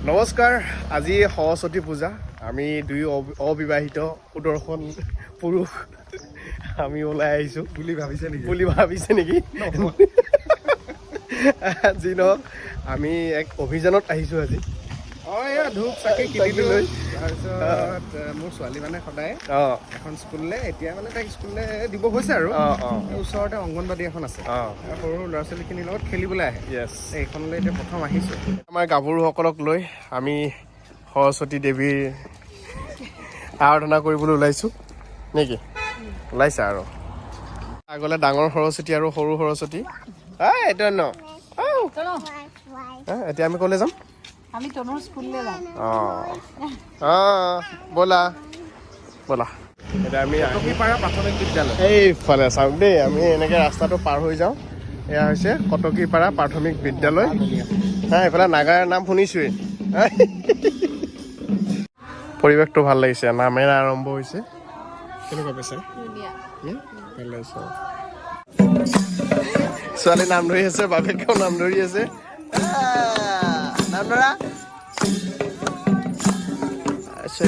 নমস্কাৰ, আজি সৰস্বতী পূজা। আমি দুই অবিবাহিত সুদৰ্শন পুৰুষ আমি ওলাই আহিছোঁ বুলি ভাবিছে নেকি? যি নহওক আমি এক অভিযানত আহিছোঁ আজি। ধূপ চাকি কিনিলো লৈ তাৰপিছত মোৰ ছোৱালী মানে সদায় এখন স্কুললৈ এতিয়া মানে তাইক স্কুললৈ দিব হৈছে আৰু ওচৰতে অংগনবাদী এখন আছে, সৰু ল'ৰা ছোৱালীখিনিৰ লগত খেলিবলৈ আহে। এইখনলৈ এতিয়া প্ৰথম আহিছোঁ। আমাৰ গাভৰুসকলক লৈ আমি সৰস্বতী দেৱীৰ আৰাধনা কৰিবলৈ ওলাইছোঁ নেকি? ওলাইছা আৰু আগলৈ ডাঙৰ সৰস্বতী আৰু সৰু সৰস্বতী। এইটো ন এতিয়া আমি ক'লৈ যাম? আমি তনুৰ স্কুললৈ যাম। ব'লা ব'লা। এতিয়া আমি টকীপাৰা প্ৰাথমিক বিদ্যালয় এইফালে চাওক দেই, আমি এনেকৈ ৰাস্তাটো পাৰ হৈ যাওঁ। এয়া হৈছে কটকীপাৰা প্ৰাথমিক বিদ্যালয়। এইফালে নাগাৰ নাম শুনিছোৱেই। পৰিৱেশটো ভাল লাগিছে, নামেৰে আৰম্ভ হৈছে। কেনেকুৱা পাইছে? ভাল লাগিছে। ছোৱালী নাম ধৰি আছে, বাপেকেও নাম ধৰি আছে। নাম ধৰা।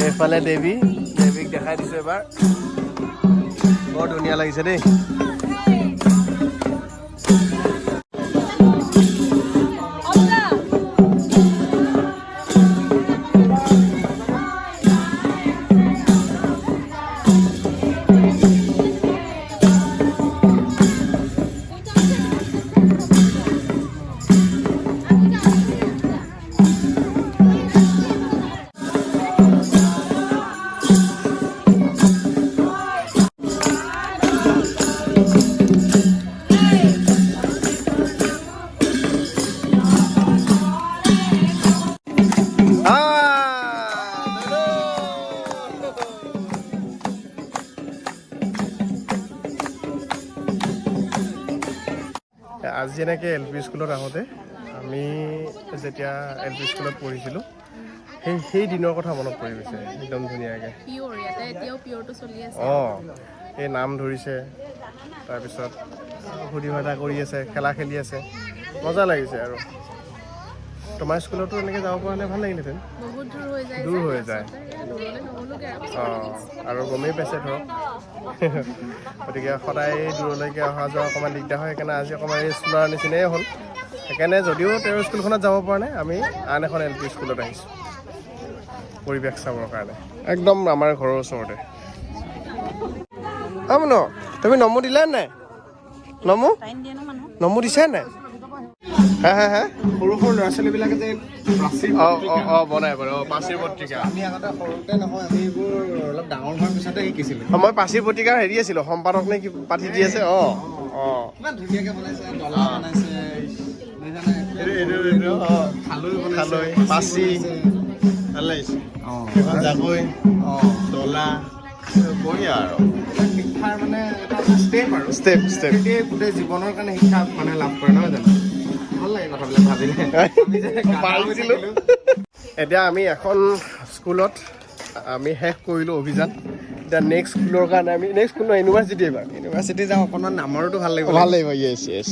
এফালে দেৱীক দেখাই দিছো এবাৰ। বৰ ধুনীয়া লাগিছে দেই। আজি এনেকৈ LP স্কুলত আহোঁতে, আমি যেতিয়া LP স্কুলত পঢ়িছিলোঁ সেই দিনৰ কথা মনত পৰি গৈছে একদম ধুনীয়াকৈ। এই নাম ধৰিছে, তাৰপিছত সুধি মেলা কৰি আছে, খেলা খেলি আছে, মজা লাগিছে। আৰু তোমাৰ স্কুলতো এনেকৈ যাব পৰা হ'লে ভাল লাগিলেহেঁতেন। দূৰ হৈ যায় আৰু গমেই পাইছে ধৰক। গতিকে সদায় দূৰলৈকে অহা যোৱা অকণমান দিগদাৰ হয়, সেইকাৰণে আজি অকণমান ৰেষ্ট লোৱাৰ নিচিনাই হ'ল। সেইকাৰণে যদিও তেওঁৰ স্কুলখনত যাব পৰা নাই, আমি আন এখন LP স্কুলত আহিছোঁ পৰিৱেশ চাবৰ কাৰণে, একদম আমাৰ ঘৰৰ ওচৰতে। ন তুমি নমু দিলা নাই? নমু দিছা নাই? সৰু সৰু ল'ৰা ছোৱালীবিলাকে যে বনাই পাচিৰ পত্ৰিকা। আমি আগতে সৰুতে নহয়, আমি এইবোৰ অলপ ডাঙৰ হোৱাৰ পিছতে শিকিছিলোঁ। মই পাচিৰ পত্ৰিকাৰ হেৰি আছিলোঁ, সম্পাদক নে কি পাতি দি আছে। ইমান ধুনীয়াকৈ বনাইছে, ডলা বনাইছে, খালৈ পাচি ভাল লাগিছে। জাকৈ ডলা বঢ়িয়া আৰু শিক্ষাৰ মানে এটা ষ্টেপ আৰু ষ্টেপ তেতিয়াই গোটেই জীৱনৰ কাৰণে শিক্ষা মানে লাভ কৰে, নহয় জানো? ভাল লাগে কথাবিলাক ভাবিলে। এতিয়া আমি এখন স্কুলত আমি শেষ কৰিলোঁ অভিযান। এতিয়া নেক্সট স্কুলৰ কাৰণে আমি ইউনিভাৰ্চিটি এইবাৰ ইউনিভাৰ্চিটি যাওঁ, অকণমান নামৰটো ভাল লাগিব। য়েছ।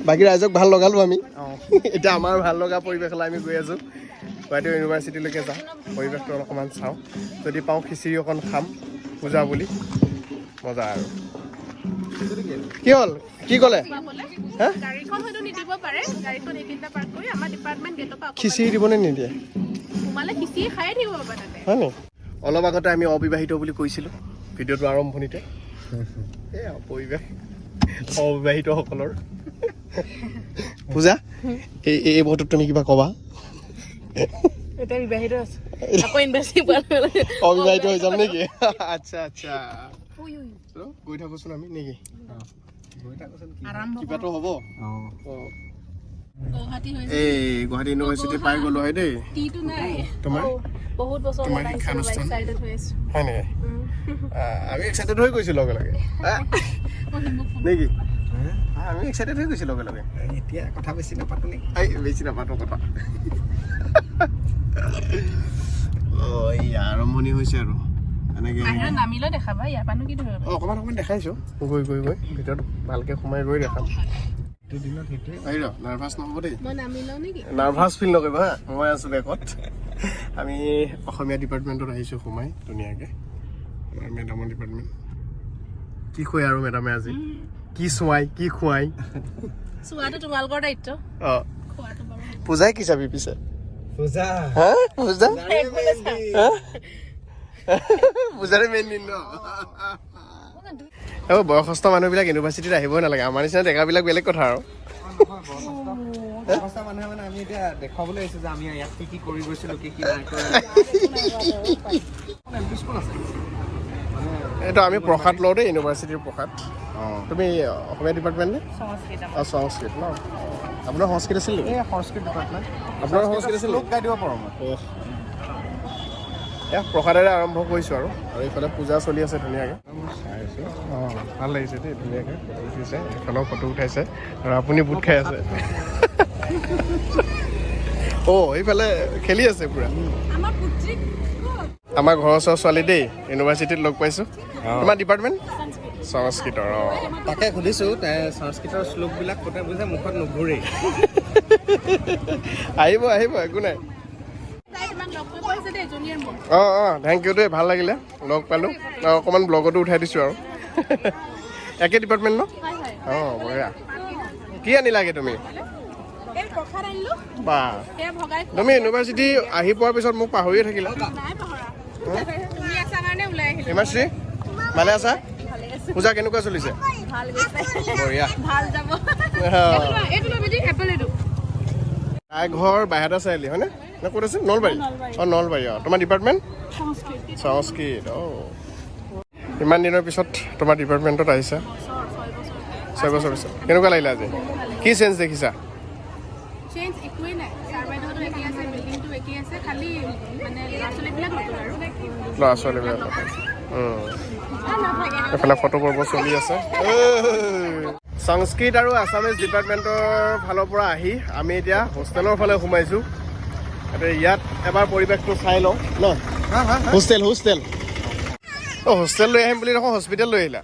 বাকী ৰাইজক ভাল লগালোঁ আমি। এতিয়া আমাৰ ভাল লগা পৰিৱেশলৈ আমি গৈ আছোঁ। গুৱাহাটী ইউনিভাৰ্চিটিলৈকে যাওঁ, পৰিৱেশটো অকণমান চাওঁ, যদি পাওঁ খিচিৰি অকণ খাম পূজা বুলি। মজা আৰু কি হ'ল? কি ক'লে? খিচিৰি দিবনে নিদিয়ে? হয় নি? অলপ আগতে আমি অবিবাহিত বুলি কৈছিলোঁ ভিডিঅ'টো আৰম্ভণিতে। সেয়া পৰিৱেশ অবিবাহিতসকলৰ। পূজা, এই মুহূৰ্তত তুমি কিবা ক'বা? অবিবাহিত হৈ যাম নেকি? আচ্ছা গৈ থাকোচোন আমি নেকি? কিবাটো হ'ব। এই গুৱাহাটী ইউনিভাৰ্চিটি পাই গ'লো হয় দেই। তোমাৰ শিক্ষানুষ্ঠান হয় নেকি? আমি এক্সাইটেড হৈ গৈছোঁ লগে লগে নেকি? আমি এক্সাইটেড হৈ গৈছোঁ লগে লগে। এতিয়া কথা বেছি নাপাতো নেকি? বেছি নাপাতো কথা। এই আৰম্ভণি হৈছে আৰু এনেকৈ অকণমান দেখাইছোঁ। গৈ ভিতৰত ভালকৈ সোমাই গৈ দেখাম। সেইটো দিনত সেইটোৱে আহিল নাৰ্ভাছ নহ'ব দেই মই নামি লওঁ নেকি নাৰ্ভাছ ফিল নকৰিবা হা মই আছোঁ বেগত আমি অসমীয়া ডিপাৰ্টমেণ্টত আহিছোঁ সোমাই ধুনীয়াকৈ আমাৰ মেডামৰ ডিপাৰ্টমেণ্ট কি খুৱাই আৰু মেডামে আজি কি চোৱাই কি খুৱাই চোৱাটো তোমালোকৰ দায়িত্ব অঁ খোৱাটো বাৰু পূজাই কি চাবি পিছে পূজা হা পূজা হা পূজাৰে মেইন দিন ন বয়সস্থ মানুহবিলাক ইউনিভাৰ্চিটিত আহিবই নালাগে আমাৰ নিচিনা ডেকাবিলাক বেলেগ কথা আৰু মানুহে মানে আমি এতিয়া দেখুৱাবলৈ আহিছোঁ যে আমি ইয়াত কি কৰি গৈছিলোঁ কি নাই কৰা স্কুল আছে এইটো আমি প্ৰসাদ লওঁ দেই ইউনিভাৰ্চিটিৰ প্ৰসাদ তুমি অসমীয়া ডিপাৰ্টমেণ্ট নে অঁ সংস্কৃত ন আপোনাৰ সংস্কৃত আছিল নেকি এই সংস্কৃত ডিপাৰ্টমেণ্ট আপোনাৰ সংস্কৃত আছিল গাই দিব পাৰোঁ মই এয়া প্ৰসাদেৰে আৰম্ভ কৰিছোঁ আৰু এইফালে পূজা চলি আছে ধুনীয়াকৈ চাইছোঁ অঁ ভাল লাগিছে দেই ধুনীয়াকৈ ফটো উঠিছে এইফালেও ফটো উঠাইছে আৰু আপুনি বুট খাই আছে অঁ এইফালে খেলি আছে পূৰা আমাৰ পুত্ৰীক আমাৰ ঘৰৰ ওচৰৰ ছোৱালী দেই ইউনিভাৰ্চিটিত লগ পাইছোঁ তোমাৰ ডিপাৰ্টমেণ্ট সংস্কৃতৰ অঁ তাকে সুধিছোঁ সংস্কৃতৰ শ্লোকবিলাক কোনে বুজে মুখত নুঘূৰেই আহিব আহিব একো নাই তাই তোমাক লগ কৰিব পাৰিছে দেই জুনিয়ৰ মোৰ অঁ অঁ থেংক ইউ দেই ভাল লাগিলে লগ পালোঁ অকণমান ব্লগতো উঠাই দিছোঁ আৰু একে ডিপাৰ্টমেণ্ট ন হয় হয় অঁ বঢ়িয়া কি আনিলাগে তুমি এই প্ৰসাদ আনিলোঁ বা সেয়া ভগাই তুমি ইউনিভাৰ্চিটি আহি পোৱাৰ পিছত মোক পাহৰিয়ে থাকিলা নাই পাহৰা তুমি আছা কাৰণে ওলাই আহিলোঁ হিমাশ্ৰী ভালে আছা ভালে আছোঁ পূজা কেনেকুৱা চলিছে ভাল গৈছে বঢ়িয়া ভাল যাব এইটো ল'বি দেই এপল এইটো তাই ঘৰ বাহিৰতে চাৰিআলি হয়নে নে ক'ত আছে নলবাৰী অঁ নলবাৰী অঁ তোমাৰ ডিপাৰ্টমেণ্ট সংস্কৃত সংস্কৃত অঁ ইমান দিনৰ পিছত তোমাৰ ডিপাৰ্টমেণ্টত আহিছা 6 বছৰ পিছত কেনেকুৱা লাগিলে আজি কি চেঞ্জ দেখিছা চেঞ্জ একোৱেই নাই ছাৰ বাইদেউহঁতো একেই আছে বিল্ডিংটো একেই আছে খালি মানে ল'ৰা ছোৱালীবিলাক নতুন আৰু ল'ৰা ছোৱালীবিলাক এইফালে ফটো পৰ্ব চলি আছে সংস্কৃত আৰু আছামিজ ডিপাৰ্টমেণ্টৰ ফালৰ পৰা আহি আমি এতিয়া হোষ্টেলৰ ফালে সোমাইছোঁ ইয়াত এবাৰ পৰিৱেশটো চাই লওঁ ন হোষ্টেল হোষ্টেল অঁ হোষ্টেল লৈ আহিম বুলি দেখোন হস্পিটেল লৈ আহিলা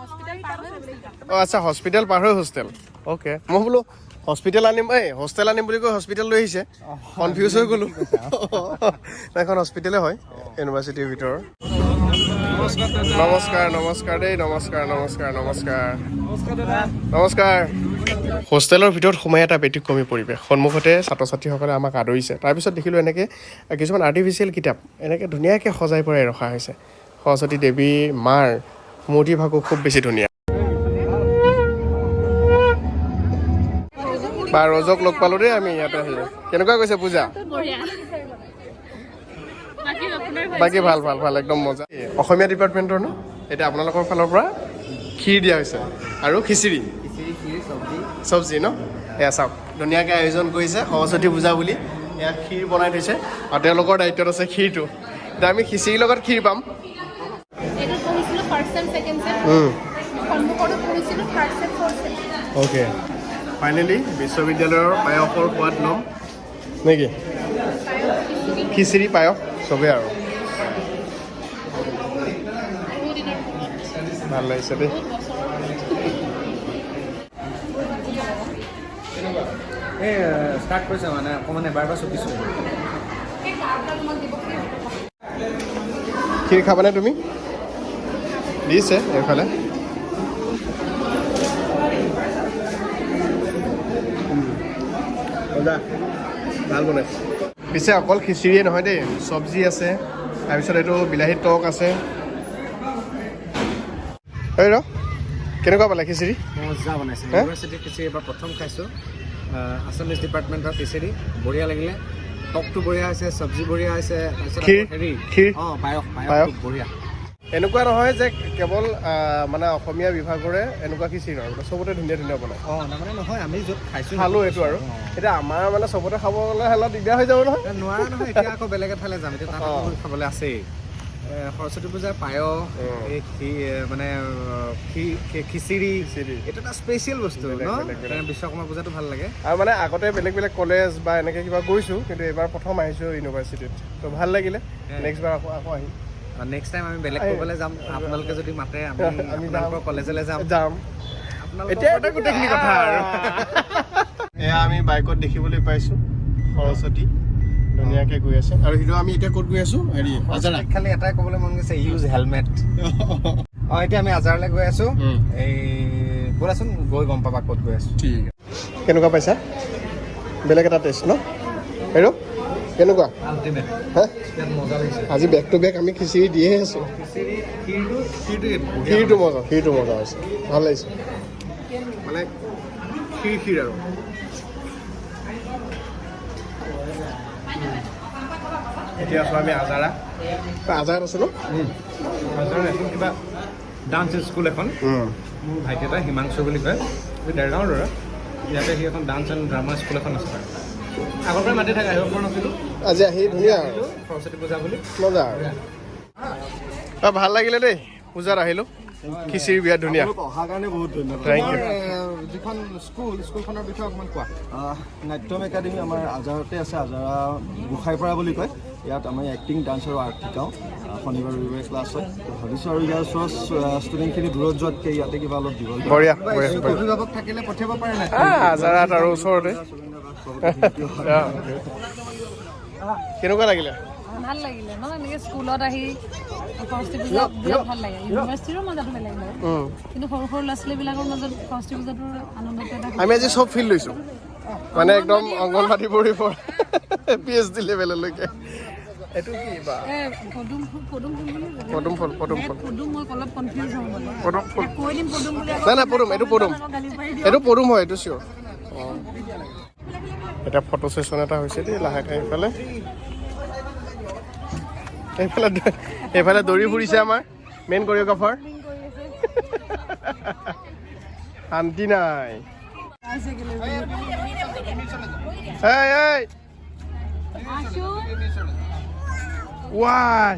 হস্পিটেল পাৰ হৈ গৈছিল অঁ আচ্ছা হস্পিটেল পাৰ হৈ হোষ্টেল অ'কে মই বোলো হস্পিটেল আনিম হোষ্টেল আনিম বুলি কৈ হস্পিটেল লৈ আহিছে কনফিউজ হৈ গ'লোঁ এখন হস্পিটেলে হয় ইউনিভাৰ্চিটিৰ ভিতৰৰ নমস্কাৰ নমস্কাৰ দেই নমস্কাৰ নমস্কাৰ নমস্কাৰ নমস্কাৰ হোষ্টেলৰ ভিতৰত সোমাই এটা ব্যতিক্ৰমী পৰিৱেশ সন্মুখতে ছাত্ৰ ছাত্ৰীসকলে আমাক আদৰিছে তাৰপিছত দেখিলোঁ এনেকৈ কিছুমান আৰ্টিফিচিয়েল কিতাপ এনেকৈ ধুনীয়াকৈ সজাই পৰাই ৰখা হৈছে সৰস্বতী দেৱী মাৰ মূৰ্তিভাগো খুব বেছি ধুনীয়া বা ৰজক লগ পালোঁ দেই আমি ইয়াতে আহি কেনেকুৱা গৈছে পূজা বাকী ভাল ভাল ভাল একদম মজা অসমীয়া ডিপাৰ্টমেণ্টৰ ন এতিয়া আপোনালোকৰ ফালৰ পৰা ক্ষীৰ দিয়া হৈছে আৰু খিচিৰি চব্জি ন এয়া চাওক ধুনীয়াকৈ আয়োজন কৰিছে সৰস্বতী পূজা বুলি এয়া ক্ষীৰ বনাই থৈছে আৰু তেওঁলোকৰ দায়িত্বত আছে ক্ষীৰটো এতিয়া আমি খিচিৰিৰ লগত ক্ষীৰ পাম এইটো পঢ়িছিলোঁ ফাৰ্ষ্ট চেম ছেকেণ্ড চেম সন্মুখতো পঢ়িছিলোঁ থাৰ্ড চেম ফ'ৰ্থ চেম অ'কে ফাইনেলি বিশ্ববিদ্যালয়ৰ পায়সৰ সোৱাদ ল'ম নেকি খিচিৰি পায়স চবেই আৰু ভাল লাগিছে দেই এই ষ্টাৰ্ট কৰিছে মানে অকণমান এবাৰ চুপিছোঁ ক্ষীৰ খাবানে তুমি দিছে এইফালে ভাল বনাইছে পিছে অকল খিচিৰিয়ে নহয় দেই চব্জি আছে তাৰপিছত এইটো বিলাহী টক আছে এই ৰ কেনেকুৱা পালে খিচিৰি মজা বনাইছে ইউনিভাৰ্চিটিৰ খিচিৰি এবাৰ প্ৰথম খাইছোঁ আছামিজ ডিপাৰ্টমেণ্টৰ খিচিৰি বঢ়িয়া লাগিলে টকটো বঢ়িয়া হৈছে চব্জি বঢ়িয়া হৈছে তাৰপিছত হেৰি অঁ পায়স বঢ়িয়া এনেকুৱা নহয় যে কেৱল মানে অসমীয়া বিভাগৰে এনেকুৱা খিচিৰি নহয় চবতে ধুনীয়া ধুনীয়া বনায় অঁ তাৰমানে নহয় আমি য'ত খাইছোঁ খালোঁ এইটো আৰু এতিয়া আমাৰ মানে চবতে খাবলৈ হ'লে দিগদাৰ হৈ যাব নহয় নোৱাৰা নহয় এতিয়া আকৌ বেলেগ এঠাইলৈ যাম এতিয়া তাত খাবলৈ আছেই সৰস্বতী পূজাৰ পায়স মানে খিচিৰি এইটো এটা স্পেচিয়েল বস্তু ন বিশ্বকৰ্মা পূজাটো ভাল লাগে আৰু মানে আগতে বেলেগ বেলেগ কলেজ বা এনেকৈ কিবা গৈছোঁ কিন্তু এইবাৰ প্ৰথম আহিছোঁ ইউনিভাৰ্চিটিত ত' ভাল লাগিলে নেক্সট বাৰ আকৌ আহিম নেক্সট টাইম আমি বেলেগ ক'বলৈ যাম আপোনালোকে যদি মাতে আমি আপোনালোকৰ কলেজলৈ যাম এতিয়া গোটেইখিনি কথা আৰু এয়া আমি বাইকত দেখিবলৈ পাইছোঁ সৰস্বতী ধুনীয়াকৈ গৈ আছে আৰু সেইটো আমি এতিয়া ক'ত গৈ আছোঁ হেৰি আজাৰা খালি এটাই ক'বলৈ মন গৈছে ইউজ হেলমেট এতিয়া আমি আজাৰলৈ গৈ আছোঁ এই ব'লাচোন গৈ গম পাবা ক'ত গৈ আছোঁ ঠিক আছে কেনেকুৱা পাইছা বেলেগ এটা টেষ্ট ন হেৰ কেনেকুৱা হা আজি বেক টু বেক আমি খিচিৰি দিয়ে আছোঁ ক্ষীৰটো মজা হৈছে ভাল লাগিছে মানে ক্ষীৰ আৰু এতিয়া আছোঁ আমি আজাৰত আছোঁ ন আজাৰৰ এখন কিবা ডান্স স্কুল এখন মোৰ ভাইটি এটা হিমাংশু বুলি কয় ডেৰগাঁৱৰ ল'ৰা ইয়াতে সি এখন ডান্স এণ্ড ড্ৰামা স্কুল এখন আছে আগৰ পৰাই মাতি থাকে আহিব পৰা নাছিলোঁ আজি আহি ধুনীয়া আৰু সৰস্বতী পূজা বুলি মজা আৰু ভাল লাগিলে দেই পূজাত আহিলোঁ খিচিৰি বিৰাট ধুনীয়া অহাৰ কাৰণে বহুত ধন্যবাদ থেংক ইউ যিখন স্কুলখনৰ বিষয়ে অকণমান কোৱা নাট্যম একাডেমি আমাৰ আজাৰতে আছে আজাৰা গোসাইপাৰা বুলি কয় ইয়াত আমি এক্টিং ডান্স আৰু আৰ্ট শিকাওঁ শনিবাৰ ৰবিবাৰে ক্লাছ হয় ভাবিছোঁ আৰু ইয়াৰ ওচৰত ষ্টুডেণ্টখিনি দূৰত যোৱাতকৈ ইয়াতে কিবা অলপ দিব বঢ়িয়া অভিভাৱক থাকিলে পঠিয়াব পাৰে নাই আজাৰাত আৰু ওচৰতে কেনেকুৱা লাগিলে ভাল লাগিলে ন এনেকৈ স্কুলত আহি সৰস্বতী পূজা বিৰাট ভাল লাগে ইউনিভাৰ্চিটিৰো মজাটো বেলেগ বাৰু কিন্তু সৰু সৰু ল'ৰা ছোৱালীবিলাকৰ মাজত সৰস্বতী পূজাটোৰ আনন্দটো এটা আমি আজি চব ফিল লৈছোঁ মানে একদম অংগনবাদীবোৰৰ পৰা PhD লেভেললৈকে এইটো কি বা পদুম ফুল মই অলপ কনফিউজ হওঁ মানে পদুম ফুল কৈ দিম পদুম বুলি নাই পদুম এইটো পদুম হয় এইটো চিয়'ৰ এতিয়া ফটো ছেশ্যন এটা হৈছে দেই লাহেকৈ এইফালে দৌৰি ফুৰিছে আমাৰ মেইন কৰিঅ'গ্ৰাফাৰ শান্তি নাই ৱাই